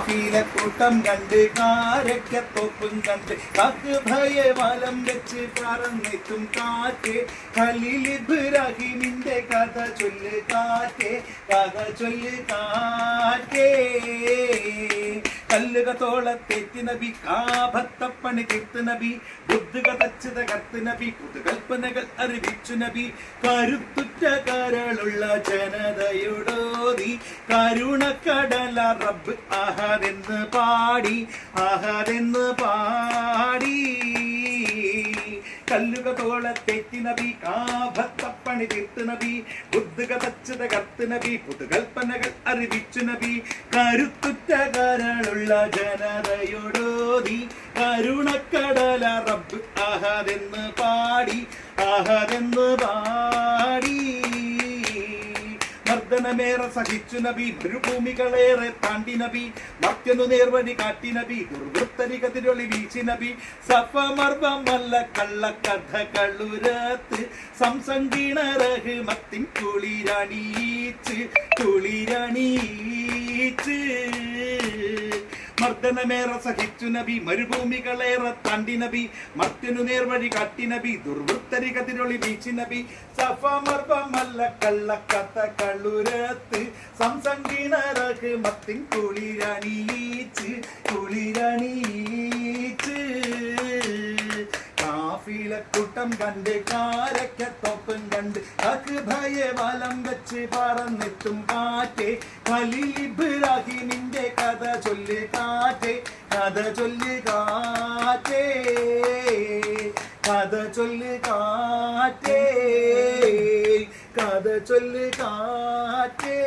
കൂട്ടം കണ്ട് കാരക്കത്തോപ്പും കണ്ട് കാക്ക് ഭയ വലം വെച്ച് പറന്നെത്തും കാറ്റ് ഖലീൽ ഇബ്രാഹിമിന്റെ കഥ ചൊല്ല് കാറ്റേ കഥ ചൊല്ല് കാറ്റേ കല്ലുക തോളത്തേറ്റി നബി കാഭത്തപ്പണി തീർത്ത് നബി ബുദ്ധുക തച്ച് തകർത്ത് നബി പുതുകൽപ്പനകൾ അറിവിച്ചു നബി കരുത്തുറ്റ കരളുള്ള ജനതയോടോതി കരുണക്കടല റബ്ബ് ആഹാദെന്ന് പാടി ആഹാദെന്ന് പാടി കല്ലുക തോളത്തേറ്റി നബി കാഭത്തപ്പണി തീർത്ത് നബി ബുദ്ധുക തച്ച് തകർത്ത് നബി പുതുകൽപ്പനകൾ അറിവിച്ചു നബി കരുത്തുറ്റ കരളുള്ള ജനതയോടോതി കരുണക്കടല റബ്ബ് ആഹാദെന്ന് പാടി ആഹാദെന്ന് പാടി മർദ്ദനമേറെ സഹിച്ചു നബി മരുഭൂമികളേറെ താണ്ടി നബി മർത്യനു നേർവഴി കാട്ടി നബി ദുർവൃത്തരി കതിരൊളി വീശി നബി സഫമർവമല്ല കള്ളക്കഥകളുരത്ത് സംസങ്കീണ റഹ്മത്തിൻ കുളിരണീച്ച് കുളിരണീച്ച് മർദ്ദനമേറെ സഹിച്ചു നബി മരുഭൂമികളേറെ താണ്ടി നബി മർത്യനു നേർവഴി കാട്ടി നബി ദുർവൃത്തരി കതിരൊളി വീശി നബി സഫമർവമല്ല കള്ളക്കഥകളുരത്ത് സംസങ്കീണ റഹ്മത്തിൻ കുളിരണീച്ച് കുളിരണീച്ച് കൂട്ടം കണ്ട് കാരക്കത്തോപ്പും കണ്ട് കാക്ക് ഭയ വലം വെച്ച് പറന്നെത്തും കാറ്റേ ഖലീൽ ഇബ്രാഹിമിന്റെ കഥ ചൊല്ല് കാറ്റേ കഥ ചൊല്ല് കാറ്റേ കഥ ചൊല്ല് കാറ്റേ കഥ ചൊല്ല് കാറ്റേ